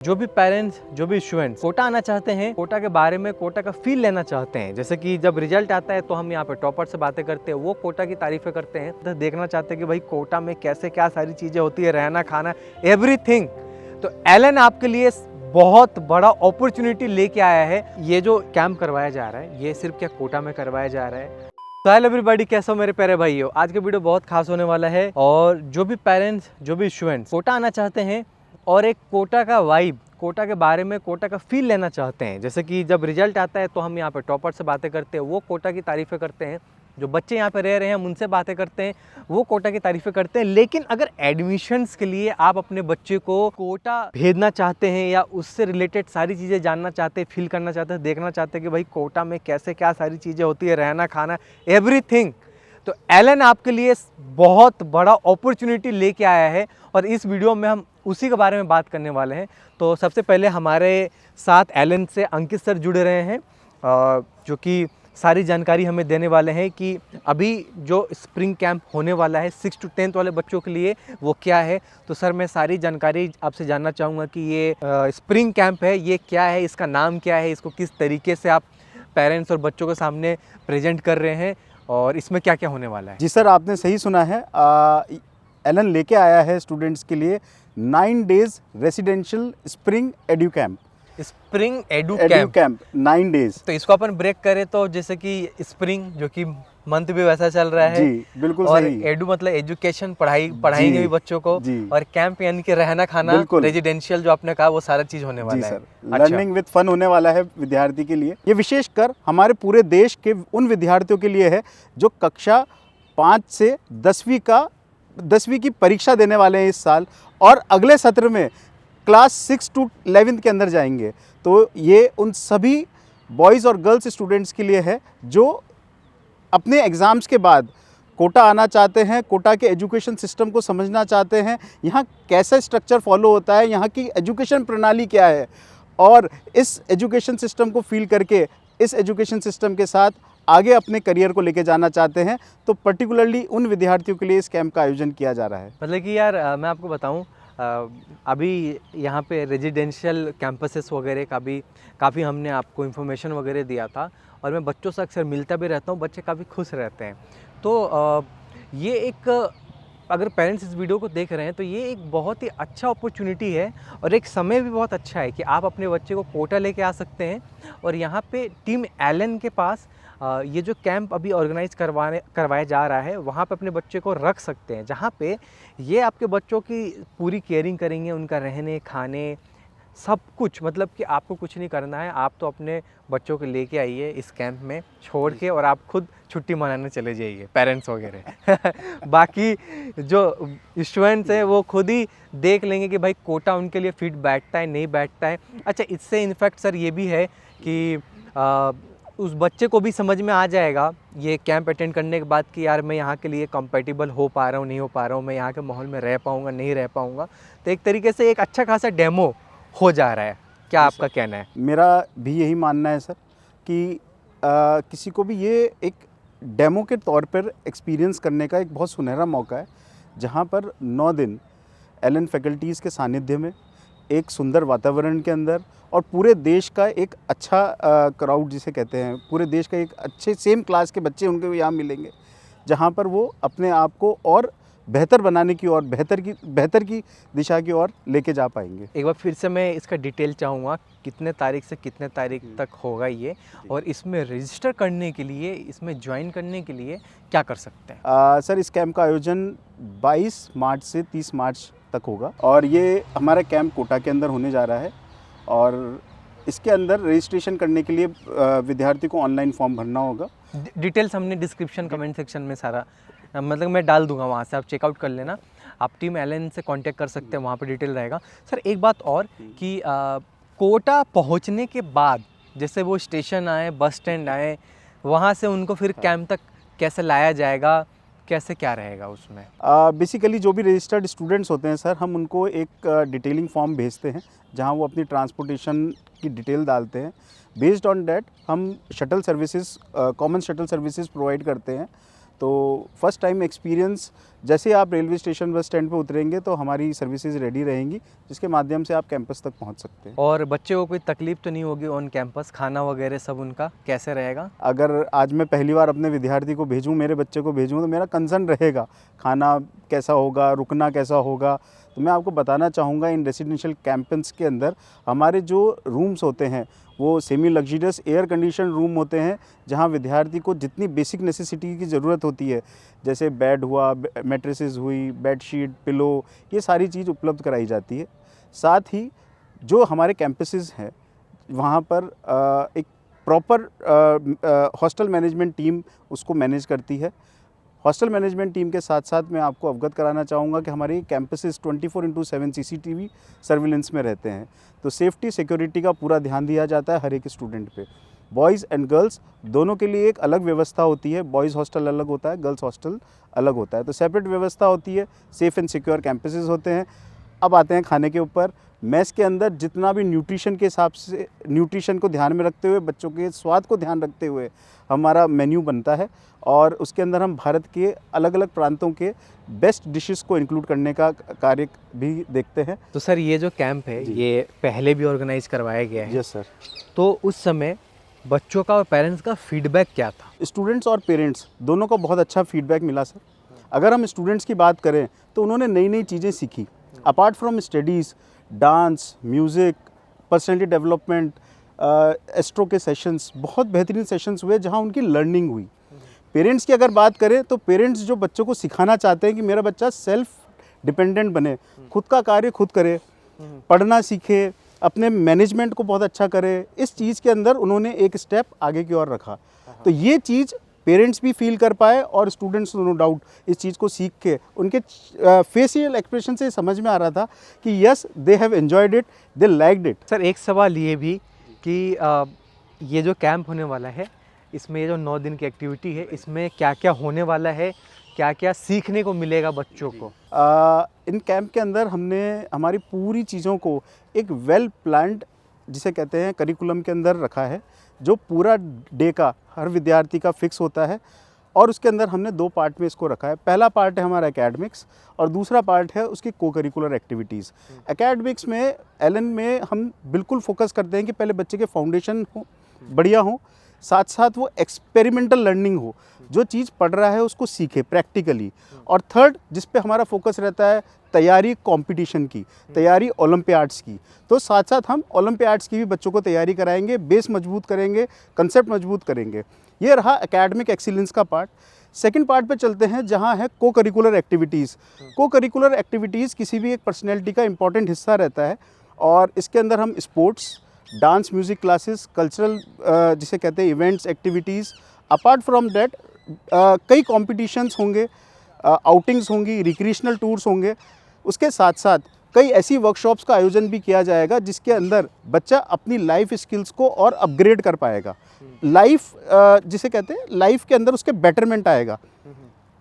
जो भी पेरेंट्स, जो भी स्टूडेंट्स कोटा आना चाहते हैं, कोटा के बारे में, कोटा का फील लेना चाहते हैं, जैसे कि जब रिजल्ट आता है तो हम यहाँ पे टॉपर से बातें करते हैं, वो कोटा की तारीफें करते हैं, तो देखना चाहते हैं कि भाई कोटा में कैसे क्या सारी चीज़ें होती है, रहना खाना एवरीथिंग। तो एलन आपके लिए बहुत बड़ा अपॉर्चुनिटी लेके आया है। ये जो कैंप करवाया जा रहा है, ये सिर्फ क्या कोटा में करवाया जा रहा है। तो हेलो एवरीबॉडी, कैसे हो मेरे प्यारे भाइयों। आज का वीडियो बहुत खास होने वाला है और जो भी पेरेंट्स, जो भी स्टूडेंट्स कोटा आना चाहते हैं और एक कोटा का वाइब, कोटा के बारे में, कोटा का फील लेना चाहते हैं, जैसे कि जब रिजल्ट आता है तो हम यहाँ पे टॉपर से बातें करते हैं, वो कोटा की तारीफ़ें करते हैं, जो बच्चे यहाँ पे रह रहे हैं हम उनसे बातें करते हैं, वो कोटा की तारीफ़ें करते हैं। लेकिन अगर एडमिशन्स के लिए आप अपने बच्चे को कोटा भेजना चाहते हैं या उससे रिलेटेड सारी चीज़ें जानना चाहते हैं, फील करना चाहते हैं, देखना चाहते हैं कि भाई कोटा में कैसे क्या सारी चीज़ें होती है, रहना खाना एवरीथिंग, तो एलन आपके लिए बहुत बड़ा अपॉर्चुनिटी लेके आया है और इस वीडियो में हम उसी के बारे में बात करने वाले हैं। तो सबसे पहले हमारे साथ एलन से अंकित सर जुड़े रहे हैं, जो कि सारी जानकारी हमें देने वाले हैं कि अभी जो स्प्रिंग कैंप होने वाला है 6 to 10th वाले बच्चों के लिए, वो क्या है। तो सर, मैं सारी जानकारी आपसे जानना चाहूँगा कि ये स्प्रिंग कैंप है, ये क्या है, इसका नाम क्या है, इसको किस तरीके से आप पेरेंट्स और बच्चों के सामने प्रेजेंट कर रहे हैं और इसमें क्या क्या होने वाला है। जी सर, आपने सही सुना है। एलन लेके आया है स्टूडेंट्स के लिए 9 days residential spring edu camp. Spring edu camp 9 days। तो इसको अपन ब्रेक करें तो जैसे कि स्प्रिंग, जो कि मंथ भी वैसा चल रहा है जी, बिल्कुल और सही। एडू मतलब एजुकेशन, पढ़ाएंगे भी बच्चों को, और कैंप यानी कि रहना खाना, रेजिडेंशियल जो आपने कहा वो सारा चीज होने वाला है। लर्निंग विद फन होने वाला है विद्यार्थी के लिए। ये विशेषकर हमारे पूरे देश के उन विद्यार्थियों के लिए है जो कक्षा 5 से 10वीं की परीक्षा देने वाले हैं इस साल और अगले सत्र में क्लास 6 to 11th के अंदर जाएंगे। तो ये उन सभी बॉयज़ और गर्ल्स स्टूडेंट्स के लिए है जो अपने एग्ज़ाम्स के बाद कोटा आना चाहते हैं, कोटा के एजुकेशन सिस्टम को समझना चाहते हैं, यहाँ कैसा स्ट्रक्चर फॉलो होता है, यहाँ की एजुकेशन प्रणाली क्या है, और इस एजुकेशन सिस्टम को फील करके इस एजुकेशन सिस्टम के साथ आगे अपने करियर को लेके जाना चाहते हैं। तो पर्टिकुलरली उन विद्यार्थियों के लिए इस कैंप का आयोजन किया जा रहा है। मतलब कि यार, मैं आपको बताऊं, अभी यहाँ पे रेजिडेंशियल कैंपसेस वगैरह का भी काफ़ी हमने आपको इन्फॉर्मेशन वगैरह दिया था और मैं बच्चों से अक्सर मिलता भी रहता हूँ, बच्चे काफ़ी खुश रहते हैं। तो ये एक, अगर पेरेंट्स इस वीडियो को देख रहे हैं तो ये एक बहुत ही अच्छा अपॉर्चुनिटी है और एक समय भी बहुत अच्छा है कि आप अपने बच्चे को कोटा लेके आ सकते हैं और यहाँ पे टीम एलन के पास ये जो कैंप अभी ऑर्गेनाइज करवाया जा रहा है, वहाँ पे अपने बच्चे को रख सकते हैं, जहाँ पे ये आपके बच्चों की पूरी केयरिंग करेंगे, उनका रहने खाने सब कुछ। मतलब कि आपको कुछ नहीं करना है, आप तो अपने बच्चों को लेके आइए इस कैंप में छोड़ के और आप खुद छुट्टी मनाने चले जाइए, पेरेंट्स वगैरह बाकी जो स्टूडेंट्स हैं वो खुद ही देख लेंगे कि भाई कोटा उनके लिए फिट बैठता है नहीं बैठता है। अच्छा, इससे इनफैक्ट सर ये भी है कि उस बच्चे को भी समझ में आ जाएगा ये कैंप अटेंड करने के बाद कि यार मैं यहाँ के लिए कंपेटिबल हो पा रहा हूँ नहीं हो पा रहा हूँ, मैं यहाँ के माहौल में रह पाऊँगा नहीं रह पाऊँगा। तो एक तरीके से एक अच्छा खासा डेमो हो जा रहा है। क्या आपका कहना है? मेरा भी यही मानना है सर कि किसी को भी ये एक डेमो के तौर पर एक्सपीरियंस करने का एक बहुत सुनहरा मौका है, जहाँ पर 9 दिन एलन फैकल्टीज़ के सानिध्य में एक सुंदर वातावरण के अंदर और पूरे देश का एक अच्छा क्राउड जिसे कहते हैं, पूरे देश का एक अच्छे सेम क्लास के बच्चे उनके यहाँ मिलेंगे, जहाँ पर वो अपने आप को और बेहतर बनाने की और बेहतर की दिशा की ओर लेके जा पाएंगे। एक बार फिर से मैं इसका डिटेल चाहूँगा, कितने तारीख से कितने तारीख तक होगा ये, और इसमें रजिस्टर करने के लिए, इसमें ज्वाइन करने के लिए क्या कर सकते हैं? सर, इस कैंप का आयोजन 22 मार्च से 30 मार्च तक होगा और ये हमारा कैंप कोटा के अंदर होने जा रहा है और इसके अंदर रजिस्ट्रेशन करने के लिए विद्यार्थी को ऑनलाइन फॉर्म भरना होगा। डिटेल्स हमने डिस्क्रिप्शन कमेंट सेक्शन में सारा, मतलब मैं डाल दूंगा, वहाँ से आप चेकआउट कर लेना। आप टीम एलन से कांटेक्ट कर सकते हैं, वहाँ पे डिटेल रहेगा। सर, एक बात और कि कोटा पहुँचने के बाद जैसे वो स्टेशन आए, बस स्टैंड आए, वहाँ से उनको फिर कैंप तक कैसे लाया जाएगा, कैसे क्या रहेगा उसमें? बेसिकली जो भी रजिस्टर्ड स्टूडेंट्स होते हैं सर, हम उनको एक डिटेलिंग फॉर्म भेजते हैं जहां वो अपनी ट्रांसपोर्टेशन की डिटेल डालते हैं। बेस्ड ऑन डैट हम shuttle services, common shuttle services provide करते हैं। तो फर्स्ट टाइम एक्सपीरियंस जैसे आप रेलवे स्टेशन बस स्टैंड पे उतरेंगे तो हमारी सर्विसेज रेडी रहेंगी, जिसके माध्यम से आप कैंपस तक पहुंच सकते हैं। और बच्चे को कोई तकलीफ तो नहीं होगी ऑन कैंपस, खाना वगैरह सब उनका कैसे रहेगा? अगर आज मैं पहली बार अपने विद्यार्थी को भेजूँ, मेरे बच्चे को भेजूँ, तो मेरा कंसर्न रहेगा खाना कैसा होगा, रुकना कैसा होगा। तो मैं आपको बताना चाहूँगा, इन रेसिडेंशियल कैंपस के अंदर हमारे जो रूम्स होते हैं वो semi luxurious air condition room होते हैं, जहां विद्यार्थी को जितनी बेसिक नेसेसिटी की ज़रूरत होती है, जैसे बेड हुआ, मैट्रेसेस हुई, बेडशीट, पिलो, ये सारी चीज़ उपलब्ध कराई जाती है। साथ ही जो हमारे कैंपसेस हैं वहाँ पर एक प्रॉपर हॉस्टल मैनेजमेंट टीम उसको मैनेज करती है। हॉस्टल मैनेजमेंट टीम के साथ साथ मैं आपको अवगत कराना चाहूँगा कि हमारे कैंपसेस 24/7 CCTV सर्विलेंस में रहते हैं। तो सेफ्टी सिक्योरिटी का पूरा ध्यान दिया जाता है हर एक स्टूडेंट पे। बॉयज़ एंड गर्ल्स दोनों के लिए एक अलग व्यवस्था होती है। बॉयज़ हॉस्टल अलग होता है, गर्ल्स हॉस्टल अलग होता है, तो सेपरेट व्यवस्था होती है। सेफ़ एंड सिक्योर कैंपसेस होते हैं। अब आते हैं खाने के ऊपर। मेस के अंदर जितना भी न्यूट्रिशन के हिसाब से, न्यूट्रिशन को ध्यान में रखते हुए, बच्चों के स्वाद को ध्यान रखते हुए हमारा मेन्यू बनता है, और उसके अंदर हम भारत के अलग अलग प्रांतों के बेस्ट डिशेस को इंक्लूड करने का कार्य भी देखते हैं। तो सर ये जो कैंप है ये पहले भी ऑर्गेनाइज करवाया गया है? Yes sir. तो उस समय बच्चों का और पेरेंट्स का फीडबैक क्या था? स्टूडेंट्स और पेरेंट्स दोनों को बहुत अच्छा फीडबैक मिला सर। अगर हम स्टूडेंट्स की बात करें तो उन्होंने नई नई चीज़ें सीखी। Apart from studies, dance, music, personality development, astro के सेशंस, बहुत बेहतरीन सेशंस हुए जहां उनकी लर्निंग हुई। पेरेंट्स की अगर बात करें तो पेरेंट्स जो बच्चों को सिखाना चाहते हैं कि मेरा बच्चा सेल्फ डिपेंडेंट बने, खुद का कार्य खुद करे, पढ़ना सीखे, अपने मैनेजमेंट को बहुत अच्छा करे, इस चीज़ के अंदर उन्होंने एक स्टेप आगे की ओर रखा। तो ये चीज़ पेरेंट्स भी फील कर पाए और स्टूडेंट्स नो डाउट इस चीज़ को सीख के उनके फेशियल एक्सप्रेशन से समझ में आ रहा था कि yes they have enjoyed it, they liked it. Sir एक सवाल ये भी कि ये जो कैंप होने वाला है, इसमें ये जो 9 दिन की एक्टिविटी है, इसमें क्या क्या होने वाला है, क्या क्या सीखने को मिलेगा बच्चों को? इन कैंप के अंदर हमने हमारी पूरी चीज़ों को एक वेल प्लान्ड, जिसे कहते हैं, करिकुलम के अंदर रखा है, जो पूरा डे का हर विद्यार्थी का फिक्स होता है। और उसके अंदर हमने 2 पार्ट में इसको रखा है। पहला पार्ट है हमारा एकेडमिक्स और दूसरा पार्ट है उसकी को करिकुलर एक्टिविटीज़। एकेडमिक्स में एलन में हम बिल्कुल फोकस करते हैं कि पहले बच्चे के फाउंडेशन हो बढ़िया हो, साथ साथ वो एक्सपेरिमेंटल लर्निंग हो, जो चीज़ पढ़ रहा है उसको सीखे प्रैक्टिकली। और थर्ड जिस पे हमारा फोकस रहता है, तैयारी कंपटीशन की, तैयारी ओलंपियाड्स की। तो साथ साथ हम ओलंपियाड्स की भी बच्चों को तैयारी कराएंगे, बेस मजबूत करेंगे, कंसेप्ट मजबूत करेंगे। ये रहा एकेडमिक एक्सीलेंस का पार्ट। सेकंड पार्ट पे चलते हैं जहाँ है को करिकुलर एक्टिविटीज़। को करिकुलर एक्टिविटीज़ किसी भी एक पर्सनैलिटी का इंपॉर्टेंट हिस्सा रहता है, और इसके अंदर हम sports, dance, music classes, cultural जिसे कहते हैं events, activities. Apart from that कई कॉम्पिटिशन्स होंगे, आउटिंग्स होंगी, रिक्रिएशनल टूर्स होंगे। उसके साथ साथ कई ऐसी वर्कशॉप्स का आयोजन भी किया जाएगा जिसके अंदर बच्चा अपनी लाइफ स्किल्स को और अपग्रेड कर पाएगा। लाइफ जिसे कहते हैं, लाइफ के अंदर उसके बेटरमेंट आएगा,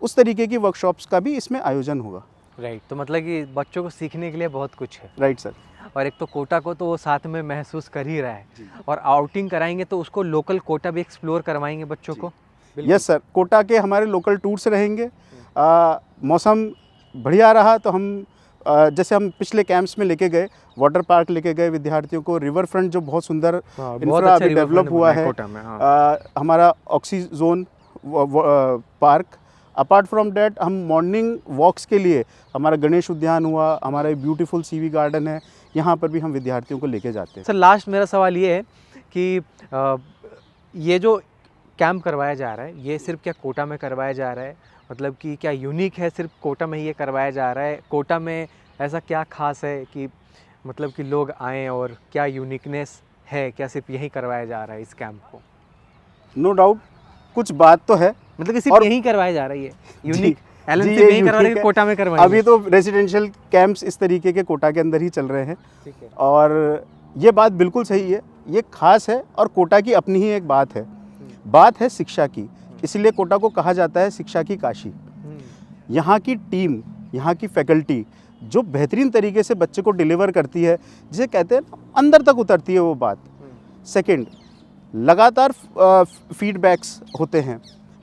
उस तरीके की वर्कशॉप्स का भी इसमें आयोजन होगा। राइट, तो मतलब कि बच्चों को सीखने के लिए बहुत कुछ है। Right sir. और एक तो कोटा को तो वो साथ में महसूस कर ही रहा है, और आउटिंग कराएंगे तो उसको लोकल कोटा भी एक्सप्लोर करवाएंगे बच्चों को। यस सर, कोटा के हमारे लोकल टूर्स रहेंगे। मौसम बढ़िया रहा तो हम जैसे हम पिछले कैंप्स में लेके गए, वाटर पार्क लेके गए विद्यार्थियों को, रिवर फ्रंट जो बहुत सुंदर इंफ्रा अभी डेवलप हुआ है, हमारा oxyzone park. Apart from that हम मॉर्निंग वॉक्स के लिए हमारा गणेश उद्यान हुआ, हमारा ब्यूटीफुल सीवी गार्डन है, यहाँ पर भी हम विद्यार्थियों को लेके जाते हैं। सर लास्ट मेरा सवाल ये है कि ये जो कैंप करवाया जा रहा है, ये सिर्फ क्या कोटा में करवाया जा रहा है? मतलब कि क्या यूनिक है, सिर्फ कोटा में ही ये करवाया जा रहा है? कोटा में ऐसा क्या खास है कि मतलब कि लोग आएँ, और क्या यूनिकनेस है, क्या सिर्फ यही करवाया जा रहा है इस कैंप को? नो डाउट कुछ बात तो है, मतलब कि सिर्फ यही करवाया जा रही है यूनिक? एलन सिर्फ यही करवा रहे हैं, कोटा में करवाएंगे? अभी तो रेजिडेंशियल कैंप्स इस तरीके के कोटा के अंदर ही चल रहे हैं। ठीक है। और ये बात बिल्कुल सही है, ये खास है, और कोटा की अपनी ही एक बात है। बात है शिक्षा की, इसलिए कोटा को कहा जाता है शिक्षा की काशी। यहाँ की टीम, यहाँ की फैकल्टी जो बेहतरीन तरीके से बच्चे को डिलीवर करती है, जिसे कहते हैं अंदर तक उतरती है वो बात। सेकंड, लगातार फीडबैक्स होते हैं,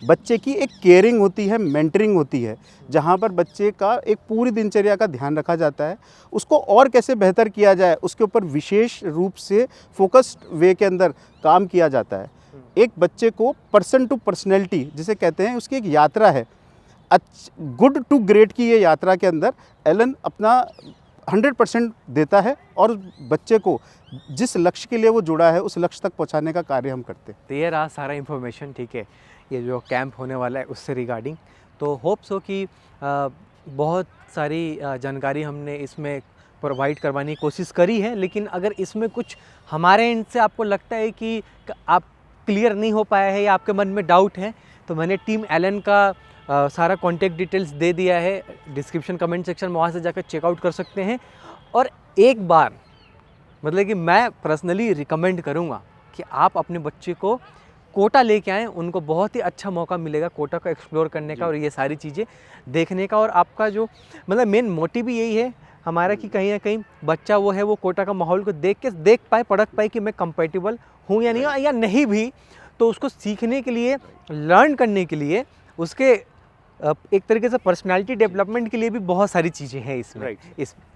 बच्चे की एक केयरिंग होती है, मेंटरिंग होती है, जहाँ पर बच्चे का एक पूरी दिनचर्या का ध्यान रखा जाता है। उसको और कैसे बेहतर किया जाए उसके ऊपर विशेष रूप से फोकस्ड वे के अंदर काम किया जाता है। एक बच्चे को पर्सन टू पर्सनैलिटी जिसे कहते हैं, उसकी एक यात्रा है, गुड टू ग्रेट की ये यात्रा के अंदर एलन अपना 100% देता है और बच्चे को जिस लक्ष्य के लिए वो जुड़ा है उस लक्ष्य तक पहुंचाने का कार्य हम करते हैं। तो ये रहा सारा इन्फॉर्मेशन, ठीक है, ये जो कैंप होने वाला है उससे रिगार्डिंग। तो होप्स हो कि बहुत सारी जानकारी हमने इसमें प्रोवाइड करवाने की कोशिश करी है, लेकिन अगर इसमें कुछ हमारे एंड से आपको लगता है कि आप क्लियर नहीं हो पाया है या आपके मन में डाउट है, तो मैंने टीम एलन का सारा कॉन्टेक्ट डिटेल्स दे दिया है डिस्क्रिप्शन कमेंट सेक्शन में, वहाँ से जाकर चेकआउट कर सकते हैं। और एक बार मतलब कि मैं पर्सनली रिकमेंड करूँगा कि आप अपने बच्चे को कोटा लेके आएँ, उनको बहुत ही अच्छा मौका मिलेगा कोटा को एक्सप्लोर करने का और ये सारी चीज़ें देखने का। और आपका जो मतलब मेन मोटिव भी यही है हमारा कि कहीं ना कहीं बच्चा वो है वो कोटा का माहौल को देख पाए, परख पाए कि मैं कंपेटेबल हूँ या नहीं, या नहीं भी तो उसको सीखने के लिए, लर्न करने के लिए, उसके एक तरीके से पर्सनालिटी डेवलपमेंट के लिए भी बहुत सारी चीज़ें हैं इसमें।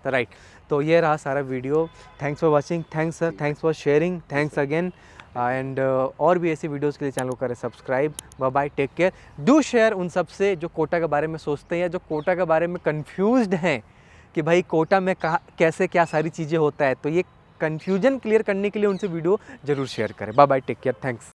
राइट। तो ये रहा सारा video. Thanks for watching, thanks sir, thanks for sharing, thanks again. And और भी ऐसी वीडियोस के लिए चैनल को करें subscribe. Bye bye, take care. Do share उन सब से जो कोटा के बारे में सोचते हैं या जो कोटा के बारे में कंफ्यूज्ड हैं कि भाई कोटा में कहाँ कैसे क्या सारी चीज़ें होता है। तो ये कन्फ्यूजन क्लियर करने के लिए उनसे वीडियो ज़रूर शेयर करें। Bye bye, take care, thanks.